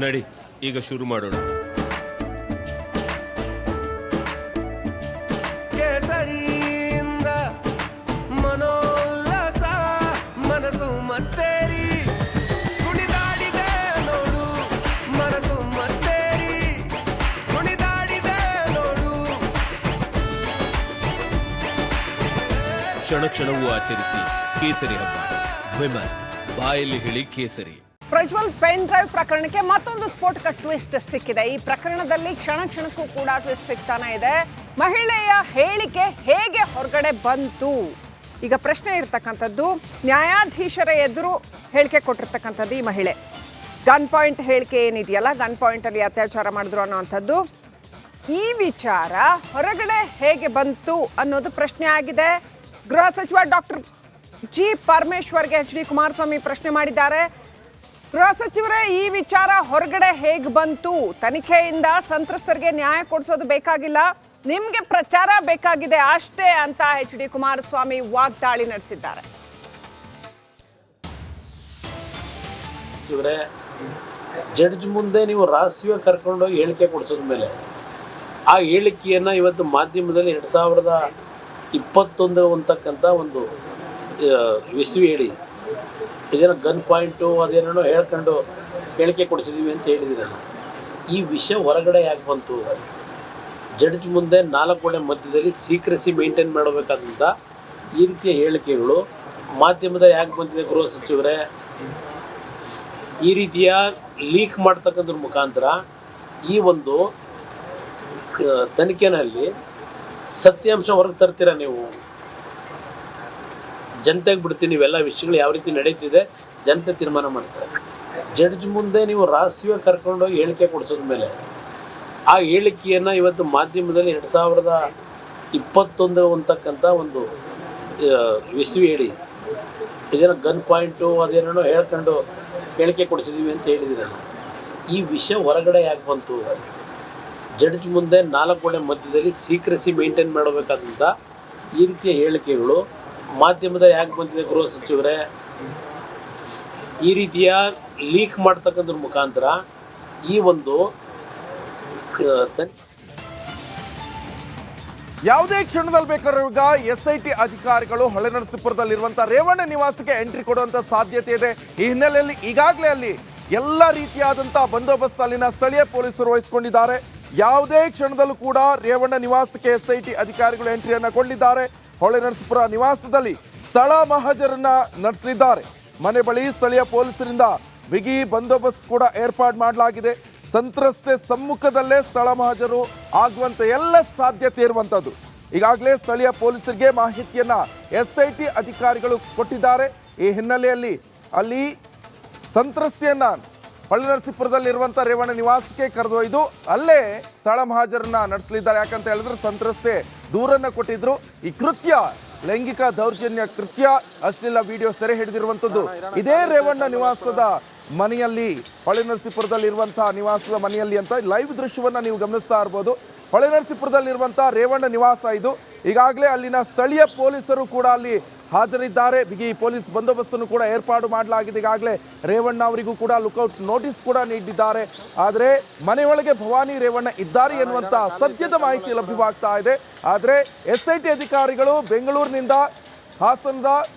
ನಡಿ ಈಗ ಶುರು ಮಾಡೋಣ. ಕೇಸರಿಯಿಂದ ಮನೋಲ್ಲಾಸ ಮನಸ್ಸು ಮತ್ತೇರಿ ಕುಣಿದಾಡಿದೆ ನೋಡು, ಮನಸ್ಸು ಮತ್ತೇರಿ ಕುಣಿದಾಡಿದೆ ನೋಡು. ಕ್ಷಣ ಕ್ಷಣವೂ ಆಚರಿಸಿ ಕೇಸರಿ ಹಬ್ಬ. ವಿಮಲ್ ಬಾಯಲ್ಲಿ ಹೇಳಿ ಕೇಸರಿ. ಪ್ರಜ್ವಲ್ ಪೆನ್ ಡ್ರೈವ್ ಪ್ರಕರಣಕ್ಕೆ ಮತ್ತೊಂದು ಸ್ಫೋಟಕ ಟ್ವಿಸ್ಟ್ ಸಿಕ್ಕಿದೆ. ಈ ಪ್ರಕರಣದಲ್ಲಿ ಕ್ಷಣ ಕ್ಷಣಕ್ಕೂ ಕೂಡ ಟ್ವಿಸ್ಟ್ ಸಿಗ್ತಾನೆ ಇದೆ. ಮಹಿಳೆಯ ಹೇಳಿಕೆ ಹೇಗೆ ಹೊರಗಡೆ ಬಂತು? ಈಗ ಪ್ರಶ್ನೆ ಇರ್ತಕ್ಕಂಥದ್ದು, ನ್ಯಾಯಾಧೀಶರ ಎದುರು ಹೇಳಿಕೆ ಕೊಟ್ಟಿರ್ತಕ್ಕಂಥದ್ದು ಈ ಮಹಿಳೆ. ಗನ್ ಪಾಯಿಂಟ್ ಹೇಳಿಕೆ ಏನಿದೆಯಲ್ಲ, ಗನ್ ಪಾಯಿಂಟ್ ಅಲ್ಲಿ ಅತ್ಯಾಚಾರ ಮಾಡಿದ್ರು ಅನ್ನೋವಂಥದ್ದು, ಈ ವಿಚಾರ ಹೊರಗಡೆ ಹೇಗೆ ಬಂತು ಅನ್ನೋದು ಪ್ರಶ್ನೆ ಆಗಿದೆ. ಗೃಹ ಸಚಿವ ಡಾಕ್ಟರ್ ಜಿ ಪರಮೇಶ್ವರ್ಗೆ ಎಚ್ ಡಿ ಕುಮಾರಸ್ವಾಮಿ ಪ್ರಶ್ನೆ ಮಾಡಿದ್ದಾರೆ. ಗೃಹ ಸಚಿವರೇ, ಈ ವಿಚಾರ ಹೊರಗಡೆ ಹೇಗೆ ಬಂತು? ತನಿಖೆಯಿಂದ ಸಂತ್ರಸ್ತರಿಗೆ ನ್ಯಾಯ ಕೊಡಿಸೋದು ಬೇಕಾಗಿಲ್ಲ, ನಿಮ್ಗೆ ಪ್ರಚಾರ ಬೇಕಾಗಿದೆ ಅಷ್ಟೇ ಅಂತ ಎಚ್ ಡಿ ಕುಮಾರಸ್ವಾಮಿ ವಾಗ್ದಾಳಿ ನಡೆಸಿದ್ದಾರೆ. ಜಡ್ಜ್ ಮುಂದೆ ನೀವು ರಹಸ್ಯ ಕರ್ಕೊಂಡೋಗಿ ಹೇಳಿಕೆ ಕೊಡಿಸಿದ ಮೇಲೆ ಆ ಹೇಳಿಕೆಯನ್ನು ಇವತ್ತು ಮಾಧ್ಯಮದಲ್ಲಿ 2021 ಅಂತಕ್ಕಂಥ ಒಂದು ವಿಶ್ವ ಹೇಳಿ ಇದನ್ನು ಗನ್ ಪಾಯಿಂಟು ಅದೇನೋ ಹೇಳ್ಕೊಂಡು ಹೇಳಿಕೆ ಕೊಡಿಸಿದ್ದೀವಿ ಅಂತ ಹೇಳಿದಿರಲ್ಲ. ಈ ವಿಷಯ ಹೊರಗಡೆ ಯಾಕೆ ಬಂತು? ಜಡ್ಜ್ ಮುಂದೆ 4 ಗೋಡೆ ಮಧ್ಯದಲ್ಲಿ ಸೀಕ್ರೆಸಿ ಮೇಂಟೈನ್ ಮಾಡಬೇಕಾದಂಥ ಈ ರೀತಿಯ ಹೇಳಿಕೆಗಳು ಮಾಧ್ಯಮದ ಯಾಕೆ ಬಂದಿದೆ? ಗೃಹ ಸಚಿವರೇ, ಈ ರೀತಿಯ ಲೀಕ್ ಮಾಡ್ತಕ್ಕಂಥದ್ರ ಮುಖಾಂತರ ಈ ಒಂದು ತನಿಖೆನಲ್ಲಿ ಸತ್ಯಾಂಶ ಹೊರಗೆ ತರ್ತೀರ ನೀವು? ಜನತೆಗೆ ಬಿಡ್ತೀನಿ, ಇವೆಲ್ಲ ವಿಷಯಗಳು ಯಾವ ರೀತಿ ನಡೀತಿದೆ ಜನತೆ ತೀರ್ಮಾನ ಮಾಡ್ತಾರೆ. ಜಡ್ಜ್ ಮುಂದೆ ನೀವು ರಹಸ್ಯ ಕರ್ಕೊಂಡೋಗಿ ಹೇಳಿಕೆ ಕೊಡಿಸಿದ ಮೇಲೆ ಆ ಹೇಳಿಕೆಯನ್ನು ಇವತ್ತು ಮಾಧ್ಯಮದಲ್ಲಿ 2021 ಅಂತಕ್ಕಂಥ ಒಂದು ವಿಶ್ವ ಹೇಳಿ ಇದನ್ನು ಗನ್ ಪಾಯಿಂಟು ಅದೇನೋ ಹೇಳ್ಕೊಂಡು ಹೇಳಿಕೆ ಕೊಡಿಸಿದ್ದೀವಿ ಅಂತ ಹೇಳಿದಿರಲ್ಲ. ಈ ವಿಷಯ ಹೊರಗಡೆ ಯಾಕೆ ಬಂತು? ಜಡ್ಜ್ ಮುಂದೆ 4 ಗೋಡೆ ಮಧ್ಯದಲ್ಲಿ ಸೀಕ್ರೆಸಿ ಮೇಂಟೈನ್ ಮಾಡಬೇಕಾದಂಥ ಈ ರೀತಿಯ ಹೇಳಿಕೆಗಳು ಮಾಧ್ಯಮದ ಯಾಕೆ ಬಂದಿದೆ? ಗೃಹ ಸಚಿವರೇ, ಈ ರೀತಿಯ ಲೀಕ್ ಮಾಡ್ತಕ್ಕಂಥದ್ರ ಮುಖಾಂತರ ಈ ಒಂದು ಯಾವುದೇ ಕ್ಷಣದಲ್ಲಿ ಬೇಕಾದ್ರೂ ಈಗ SIT ಅಧಿಕಾರಿಗಳು ಹೊಳೆನರಸೀಪುರದಲ್ಲಿರುವಂತಹ ರೇವಣ್ಣ ನಿವಾಸಕ್ಕೆ ಎಂಟ್ರಿ ಕೊಡುವಂತ ಸಾಧ್ಯತೆ ಇದೆ. ಈ ಹಿನ್ನೆಲೆಯಲ್ಲಿ ಈಗಾಗಲೇ ಅಲ್ಲಿ ಎಲ್ಲ ರೀತಿಯಾದಂತಹ ಬಂದೋಬಸ್ತ್ ಅಲ್ಲಿನ ಸ್ಥಳೀಯ ಪೊಲೀಸರು ವಹಿಸಿಕೊಂಡಿದ್ದಾರೆ. ಯಾವುದೇ ಕ್ಷಣದಲ್ಲೂ ಕೂಡ ರೇವಣ್ಣ ನಿವಾಸಕ್ಕೆ SIT ಅಧಿಕಾರಿಗಳು ಎಂಟ್ರಿಯನ್ನ ಕೊಡಲಿದ್ದಾರೆ. ಹೊಳೆನರಸೀಪುರ ನಿವಾಸದಲ್ಲಿ ಸ್ಥಳ ಮಹಜರನ್ನ ನಡೆಸಲಿದ್ದಾರೆ. ಮನೆ ಬಳಿ ಸ್ಥಳೀಯ ಪೊಲೀಸರಿಂದ ಬಿಗಿ ಬಂದೋಬಸ್ತ್ ಕೂಡ ಏರ್ಪಾಡು ಮಾಡಲಾಗಿದೆ. ಸಂತ್ರಸ್ತೆ ಸಮ್ಮುಖದಲ್ಲೇ ಸ್ಥಳ ಮಹಜರು ಆಗುವಂತ ಎಲ್ಲ ಸಾಧ್ಯತೆ ಇರುವಂತದ್ದು. ಈಗಾಗಲೇ ಸ್ಥಳೀಯ ಪೊಲೀಸರಿಗೆ ಮಾಹಿತಿಯನ್ನ SIT ಅಧಿಕಾರಿಗಳು ಕೊಟ್ಟಿದ್ದಾರೆ. ಈ ಹಿನ್ನೆಲೆಯಲ್ಲಿ ಅಲ್ಲಿ ಸಂತ್ರಸ್ತೆಯನ್ನ ಹೊಳೆನರಸೀಪುರದಲ್ಲಿರುವಂಥ ರೇವಣ್ಣ ನಿವಾಸಕ್ಕೆ ಕರೆದೊಯ್ದು ಅಲ್ಲೇ ಸ್ಥಳ ಮಹಾಜರನ್ನ ನಡೆಸಲಿದ್ದಾರೆ. ಯಾಕಂತ ಹೇಳಿದ್ರೆ ಸಂತ್ರಸ್ತೆ ದೂರನ್ನ ಕೊಟ್ಟಿದ್ರು. ಈ ಕೃತ್ಯ ಲೈಂಗಿಕ ದೌರ್ಜನ್ಯ ಕೃತ್ಯ, ಅಶ್ಲೀಲ ವಿಡಿಯೋ ಸೆರೆ ಹಿಡಿದಿರುವಂಥದ್ದು ಇದೇ ರೇವಣ್ಣ ನಿವಾಸದ ಮನೆಯಲ್ಲಿ, ಹೊಳೆನರಸೀಪುರದಲ್ಲಿರುವಂತಹ ನಿವಾಸದ ಮನೆಯಲ್ಲಿ ಅಂತ ಲೈವ್ ದೃಶ್ಯವನ್ನ ನೀವು ಗಮನಿಸ್ತಾ ಇರ್ಬೋದು. ಹೊಳೆನರಸೀಪುರದಲ್ಲಿರುವಂತಹ ರೇವಣ್ಣ ನಿವಾಸ ಇದು. ಈಗಾಗಲೇ ಅಲ್ಲಿನ ಸ್ಥಳೀಯ ಪೊಲೀಸರು ಕೂಡ ಅಲ್ಲಿ ಹಾಜರಿದ್ದಾರೆ. ಬಿಗಿ ಪೊಲೀಸ್ ಬಂದೋಬಸ್ತನ್ನು ಕೂಡ ಏರ್ಪಾಡು ಮಾಡಲಾಗಿದೆ. ಈಗಾಗಲೇ ರೇವಣ್ಣ ಅವರಿಗೂ ಕೂಡ ಲುಕೌಟ್ ನೋಟಿಸ್ ಕೂಡ ನೀಡಿದ್ದಾರೆ. ಆದರೆ ಮನೆಯೊಳಗೆ ಭವಾನಿ ರೇವಣ್ಣ ಇದ್ದಾರೆ ಎನ್ನುವಂತ ಸದ್ಯದ ಮಾಹಿತಿ ಲಭ್ಯವಾಗ್ತಾ ಇದೆ. ಆದರೆ SIT ಅಧಿಕಾರಿಗಳು ಬೆಂಗಳೂರಿನಿಂದ ಹಾಸನದ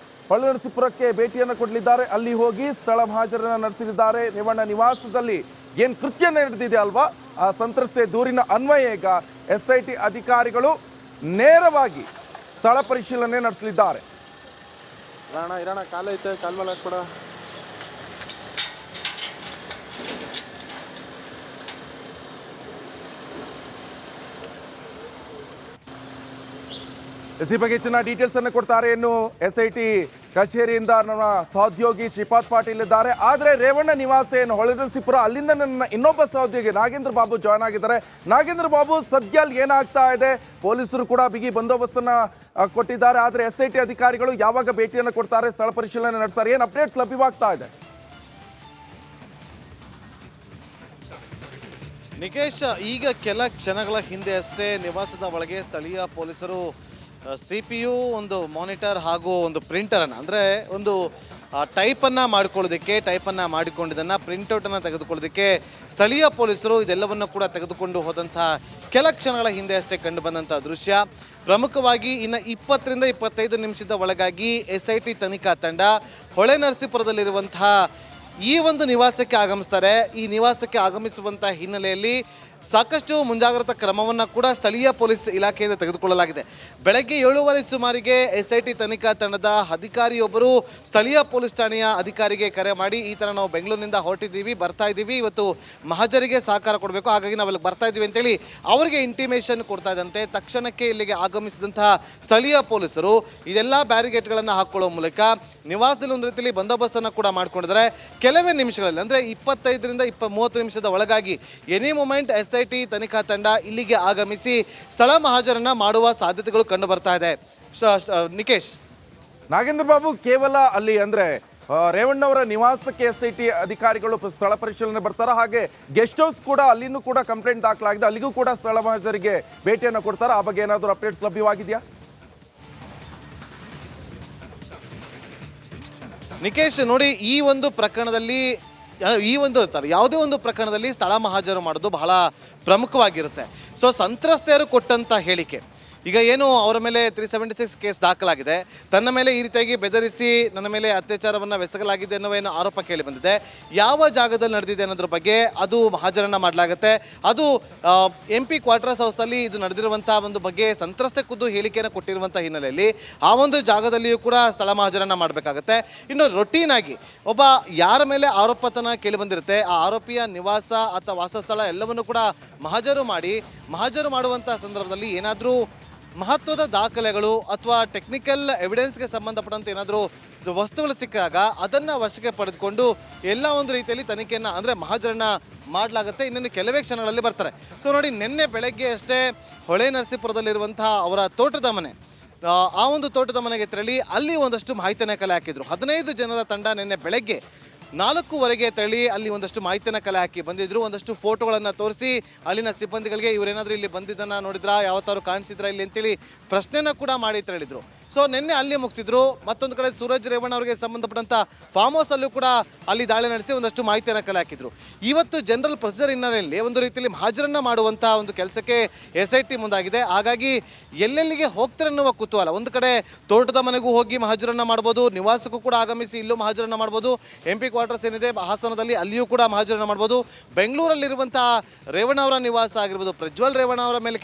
ಹೊಳೆನರಸೀಪುರಕ್ಕೆ ಭೇಟಿಯನ್ನು ಕೊಡಲಿದ್ದಾರೆ. ಅಲ್ಲಿ ಹೋಗಿ ಸ್ಥಳ ಮಹಾಜರನ್ನ ನಡೆಸಲಿದ್ದಾರೆ. ರೇವಣ್ಣ ನಿವಾಸದಲ್ಲಿ ಏನು ಕೃತ್ಯ ನಡೆದಿದೆ ಅಲ್ವಾ, ಆ ಸಂತ್ರಸ್ತೆ ದೂರಿನ ಅನ್ವಯ ಈಗ SIT ಅಧಿಕಾರಿಗಳು ನೇರವಾಗಿ ಸ್ಥಳ ಪರಿಶೀಲನೆ ನಡೆಸಲಿದ್ದಾರೆ. ಇರೋಣ ಕಾಲ ಐತೆ, ಕಾಲ್ ಮೇಲೆ ಹಾಕ್ಬಿಡ. ಈ ಬಗ್ಗೆ ಹೆಚ್ಚಿನ ಡೀಟೇಲ್ಸ್ ಅನ್ನು ಕೊಡ್ತಾರೆ. ಇನ್ನು SIT ಕಚೇರಿಯಿಂದ ನನ್ನ ಸಹೋದ್ಯೋಗಿ ಶ್ರೀಪಾದ್ ಪಾಟೀಲ್ ಇದ್ದಾರೆ. ಆದರೆ ರೇವಣ್ಣ ನಿವಾಸ ಏನು ಹೊಳೆನರಸೀಪುರ, ಅಲ್ಲಿಂದ ನನ್ನ ಇನ್ನೊಬ್ಬ ಸಹೋದ್ಯೋಗಿ ನಾಗೇಂದ್ರ ಬಾಬು ಜಾಯ್ನ್ ಆಗಿದ್ದಾರೆ. ನಾಗೇಂದ್ರ ಬಾಬು, ಸದ್ಯ ಅಲ್ಲಿ ಏನಾಗ್ತಾ ಇದೆ? ಪೊಲೀಸರು ಕೂಡ ಬಿಗಿ ಬಂದೋಬಸ್ತನ್ನ ಕೊಟ್ಟಿದ್ದಾರೆ. ಆದರೆ SIT ಅಧಿಕಾರಿಗಳು ಯಾವಾಗ ಭೇಟಿಯನ್ನು ಕೊಡ್ತಾರೆ, ಸ್ಥಳ ಪರಿಶೀಲನೆ ನಡೆಸ್ತಾರೆ, ಏನು ಅಪ್ಡೇಟ್ಸ್ ಲಭ್ಯವಾಗ್ತಾ ಇದೆ? ನಿಕೇಶ್, ಈಗ ಕೆಲ ಕ್ಷಣಗಳ ಹಿಂದೆ ಅಷ್ಟೇ ನಿವಾಸದ ಒಳಗೆ ಸ್ಥಳೀಯ ಪೊಲೀಸರು CPU, ಒಂದು ಮಾನಿಟರ್ ಹಾಗೂ ಒಂದು ಪ್ರಿಂಟರನ್ನು, ಅಂದರೆ ಒಂದು ಟೈಪನ್ನು ಮಾಡಿಕೊಂಡಿದ್ದನ್ನು ಪ್ರಿಂಟೌಟನ್ನು ತೆಗೆದುಕೊಳ್ಳೋದಕ್ಕೆ ಸ್ಥಳೀಯ ಪೊಲೀಸರು ಇದೆಲ್ಲವನ್ನು ಕೂಡ ತೆಗೆದುಕೊಂಡು ಹೋದಂಥ ಕೆಲ ಕ್ಷಣಗಳ ಹಿಂದೆ ಅಷ್ಟೇ ಕಂಡು ಬಂದಂಥ ದೃಶ್ಯ. ಪ್ರಮುಖವಾಗಿ ಇನ್ನು 20 ರಿಂದ 25 ನಿಮಿಷದ ಒಳಗಾಗಿ SIT ತನಿಖಾ ತಂಡ ಹೊಳೆನರಸೀಪುರದಲ್ಲಿರುವಂತಹ ಈ ಒಂದು ನಿವಾಸಕ್ಕೆ ಆಗಮಿಸ್ತಾರೆ. ಈ ನಿವಾಸಕ್ಕೆ ಆಗಮಿಸುವಂಥ ಹಿನ್ನೆಲೆಯಲ್ಲಿ ಸಾಕಷ್ಟು ಮುಂಜಾಗ್ರತಾ ಕ್ರಮವನ್ನು ಕೂಡ ಸ್ಥಳೀಯ ಪೊಲೀಸ್ ಇಲಾಖೆಯಿಂದ ತೆಗೆದುಕೊಳ್ಳಲಾಗಿದೆ. ಬೆಳಗ್ಗೆ 7:30 ಸುಮಾರಿಗೆ SIT ತನಿಖಾ ತಂಡದ ಅಧಿಕಾರಿಯೊಬ್ಬರು ಸ್ಥಳೀಯ ಪೊಲೀಸ್ ಠಾಣೆಯ ಅಧಿಕಾರಿಗೆ ಕರೆ ಮಾಡಿ ಈ ಥರ ನಾವು ಬೆಂಗಳೂರಿನಿಂದ ಹೊರಟಿದ್ದೀವಿ, ಬರ್ತಾ ಇದ್ದೀವಿ, ಇವತ್ತು ಮಹಜರಿಗೆ ಸಹಕಾರ ಕೊಡಬೇಕು, ಹಾಗಾಗಿ ನಾವೆಲ್ಲ ಬರ್ತಾ ಇದ್ದೀವಿ ಅಂತೇಳಿ ಅವರಿಗೆ ಇಂಟಿಮೇಷನ್ ಕೊಡ್ತಾ ಇದ್ದಂತೆ ತಕ್ಷಣಕ್ಕೆ ಇಲ್ಲಿಗೆ ಆಗಮಿಸಿದಂತಹ ಸ್ಥಳೀಯ ಪೊಲೀಸರು ಇದೆಲ್ಲ ಬ್ಯಾರಿಗೇಡ್ಗಳನ್ನು ಹಾಕ್ಕೊಳ್ಳೋ ಮೂಲಕ ನಿವಾಸದಲ್ಲಿ ಒಂದು ರೀತಿಯಲ್ಲಿ ಬಂದೋಬಸ್ತನ್ನು ಕೂಡ ಮಾಡ್ಕೊಂಡಿದ್ದಾರೆ. ಕೆಲವೇ ನಿಮಿಷಗಳಲ್ಲಿ ಅಂದರೆ 25 ರಿಂದ 30 ನಿಮಿಷದ ಒಳಗಾಗಿ ಎನಿ ಮೂಮೆಂಟ್ SIT ತನಿಖಾ ತಂಡ ಇಲ್ಲಿಗೆ ಆಗಮಿಸಿ ಸ್ಥಳ ಮಹಾಜರನ್ನ ಮಾಡುವ ಸಾಧ್ಯತೆಗಳು ಕಂಡು ಬರ್ತಾ ಇದೆ. ನಿಕೇಶ್, ನಾಗೇಂದ್ರ ಬಾಬು, ಕೇವಲ ಅಲ್ಲಿ ಅಂದ್ರೆ ರೇವಣ್ಣವರ ನಿವಾಸಕ್ಕೆ SIT ಅಧಿಕಾರಿಗಳು ಸ್ಥಳ ಪರಿಶೀಲನೆ ಬರ್ತಾರ, ಹಾಗೆ ಗೆಸ್ಟ್ ಹೌಸ್ ಕೂಡ ಅಲ್ಲಿನೂ ಕೂಡ ಕಂಪ್ಲೇಂಟ್ ದಾಖಲಾಗಿದೆ, ಅಲ್ಲಿಗೂ ಕೂಡ ಸ್ಥಳ ಮಹಾಜರಿಗೆ ಭೇಟಿಯನ್ನು ಕೊಡ್ತಾರ, ಆ ಬಗ್ಗೆ ಏನಾದರೂ ಅಪ್ಡೇಟ್ಸ್ ಲಭ್ಯವಾಗಿದೆಯಾ? ನಿಕೇಶ್ ನೋಡಿ, ಈ ಒಂದು ಪ್ರಕರಣದಲ್ಲಿ ಯಾವುದೇ ಒಂದು ಪ್ರಕರಣದಲ್ಲಿ ಸ್ಥಳ ಮಹಾಜರು ಮಾಡೋದು ಬಹಳ ಪ್ರಮುಖವಾಗಿರುತ್ತೆ. ಸೊ ಸಂತ್ರಸ್ತೆಯರು ಕೊಟ್ಟಂಥ ಹೇಳಿಕೆ, ಈಗ ಏನು ಅವರ ಮೇಲೆ 376 ಕೇಸ್ ದಾಖಲಾಗಿದೆ, ತನ್ನ ಮೇಲೆ ಈ ರೀತಿಯಾಗಿ ಬೆದರಿಸಿ ನನ್ನ ಮೇಲೆ ಅತ್ಯಾಚಾರವನ್ನು ಬೆಸಗಲಾಗಿದೆ ಅನ್ನೋ ಏನು ಆರೋಪ ಕೇಳಿ ಬಂದಿದೆ, ಯಾವ ಜಾಗದಲ್ಲಿ ನಡೆದಿದೆ ಅನ್ನೋದ್ರ ಬಗ್ಗೆ ಅದು ಮಹಾಜರನ್ನು ಮಾಡಲಾಗುತ್ತೆ. ಅದು MP ಕ್ವಾರ್ಟರ್ಸ್ ಹೌಸಲ್ಲಿ ಇದು ನಡೆದಿರುವಂಥ ಒಂದು ಬಗ್ಗೆ ಸಂತ್ರಸ್ತೆ ಖುದ್ದು ಹೇಳಿಕೆಯನ್ನು ಕೊಟ್ಟಿರುವಂಥ ಹಿನ್ನೆಲೆಯಲ್ಲಿ ಆ ಒಂದು ಜಾಗದಲ್ಲಿಯೂ ಕೂಡ ಸ್ಥಳ ಮಹಾಜರನ್ನು ಮಾಡಬೇಕಾಗತ್ತೆ. ಇನ್ನು ರೊಟೀನ್ ಆಗಿ ಒಬ್ಬ ಯಾರ ಮೇಲೆ ಆರೋಪತನ ಕೇಳಿ ಬಂದಿರುತ್ತೆ ಆ ಆರೋಪಿಯ ನಿವಾಸ ಅಥವಾ ವಾಸಸ್ಥಳ ಎಲ್ಲವನ್ನು ಕೂಡ ಮಹಾಜರು ಮಾಡುವಂಥ ಸಂದರ್ಭದಲ್ಲಿ ಏನಾದರೂ ಮಹತ್ವದ ದಾಖಲೆಗಳು ಅಥವಾ ಟೆಕ್ನಿಕಲ್ ಎವಿಡೆನ್ಸ್ಗೆ ಸಂಬಂಧಪಟ್ಟಂತೆ ಏನಾದರೂ ವಸ್ತುಗಳು ಸಿಕ್ಕಾಗ ಅದನ್ನು ವಶಕ್ಕೆ ಪಡೆದುಕೊಂಡು ಎಲ್ಲ ಒಂದು ರೀತಿಯಲ್ಲಿ ತನಿಖೆಯನ್ನು ಅಂದರೆ ಮಹಾಜರನ್ನ ಮಾಡಲಾಗುತ್ತೆ. ಇನ್ನೊಂದು ಕೆಲವೇ ಕ್ಷಣಗಳಲ್ಲಿ ಬರ್ತಾರೆ. ಸೊ ನೋಡಿ, ನಿನ್ನೆ ಬೆಳಗ್ಗೆ ಅಷ್ಟೇ ಹೊಳೆನರಸೀಪುರದಲ್ಲಿರುವಂತಹ ಅವರ ತೋಟದ ಮನೆ, ಆ ಒಂದು ತೋಟದ ಮನೆಗೆ ತೆರಳಿ ಅಲ್ಲಿ ಒಂದಷ್ಟು ಮಾಹಿತಿಯನ್ನು ಕಲೆ ಹಾಕಿದ್ರು. 15 ಜನರ ತಂಡ ನಿನ್ನೆ ಬೆಳಗ್ಗೆ 4:15 ತೆರಳಿ ಅಲ್ಲಿ ಒಂದಷ್ಟು ಮಾಹಿತಿಯನ್ನು ಕಲೆ ಹಾಕಿ ಬಂದಿದ್ರು. ಒಂದಷ್ಟು ಫೋಟೋಗಳನ್ನು ತೋರಿಸಿ ಅಲ್ಲಿನ ಸಿಬ್ಬಂದಿಗಳಿಗೆ ಇವರೇನಾದರೂ ಇಲ್ಲಿ ಬಂದಿದ್ದನ್ನು ನೋಡಿದ್ರಾ, ಯಾವತ್ತಾರು ಕಾಣಿಸಿದ್ರಾ ಇಲ್ಲಿ ಅಂತೇಳಿ ಪ್ರಶ್ನೆನ ಕೂಡ ಮಾಡಿ ತೆರಳಿದ್ರು. ಸೊ ನಿನ್ನೆ ಅಲ್ಲಿ ಮುಗಿಸಿದ್ರು. ಮತ್ತೊಂದು ಕಡೆ ಸೂರಜ್ ರೇವಣ್ಣ ಅವರಿಗೆ ಸಂಬಂಧಪಟ್ಟಂಥ ಫಾರ್ಮ್ ಹೌಸಲ್ಲೂ ಕೂಡ ಅಲ್ಲಿ ದಾಳಿ ನಡೆಸಿ ಒಂದಷ್ಟು ಮಾಹಿತಿಯನ್ನು ಕಲೆ ಹಾಕಿದ್ರು. ಇವತ್ತು ಜನರಲ್ ಪ್ರೊಸೀಜರ್ ಹಿನ್ನೆಲೆಯಲ್ಲಿ ಒಂದು ರೀತಿಯಲ್ಲಿ ಮಹಾಜರನ್ನ ಮಾಡುವಂಥ ಒಂದು ಕೆಲಸಕ್ಕೆ SIT ಮುಂದಾಗಿದೆ. ಹಾಗಾಗಿ ಎಲ್ಲೆಲ್ಲಿಗೆ ಹೋಗ್ತಾರೆ ಅನ್ನುವ ಕುತೂಹಲ, ಒಂದು ಕಡೆ ತೋಟದ ಮನೆಗೂ ಹೋಗಿ ಮಹಾಜರನ್ನ ಮಾಡ್ಬೋದು, ನಿವಾಸಕ್ಕೂ ಕೂಡ ಆಗಮಿಸಿ ಇಲ್ಲೂ ಮಹಾಜರನ್ನ ಮಾಡ್ಬೋದು, MP ಕ್ವಾರ್ಟರ್ಸ್ ಏನಿದೆ ಹಾಸನದಲ್ಲಿ ಅಲ್ಲಿಯೂ ಕೂಡ ಮಹಾಜರನ್ನ ಮಾಡ್ಬೋದು, ಬೆಂಗಳೂರಲ್ಲಿರುವಂಥ ರೇವಣ್ಣ ಅವರ ನಿವಾಸ ಆಗಿರ್ಬೋದು, ಪ್ರಜ್ವಲ್ ರೇವಣ್ಣ ಅವರ ಮೇಲೆ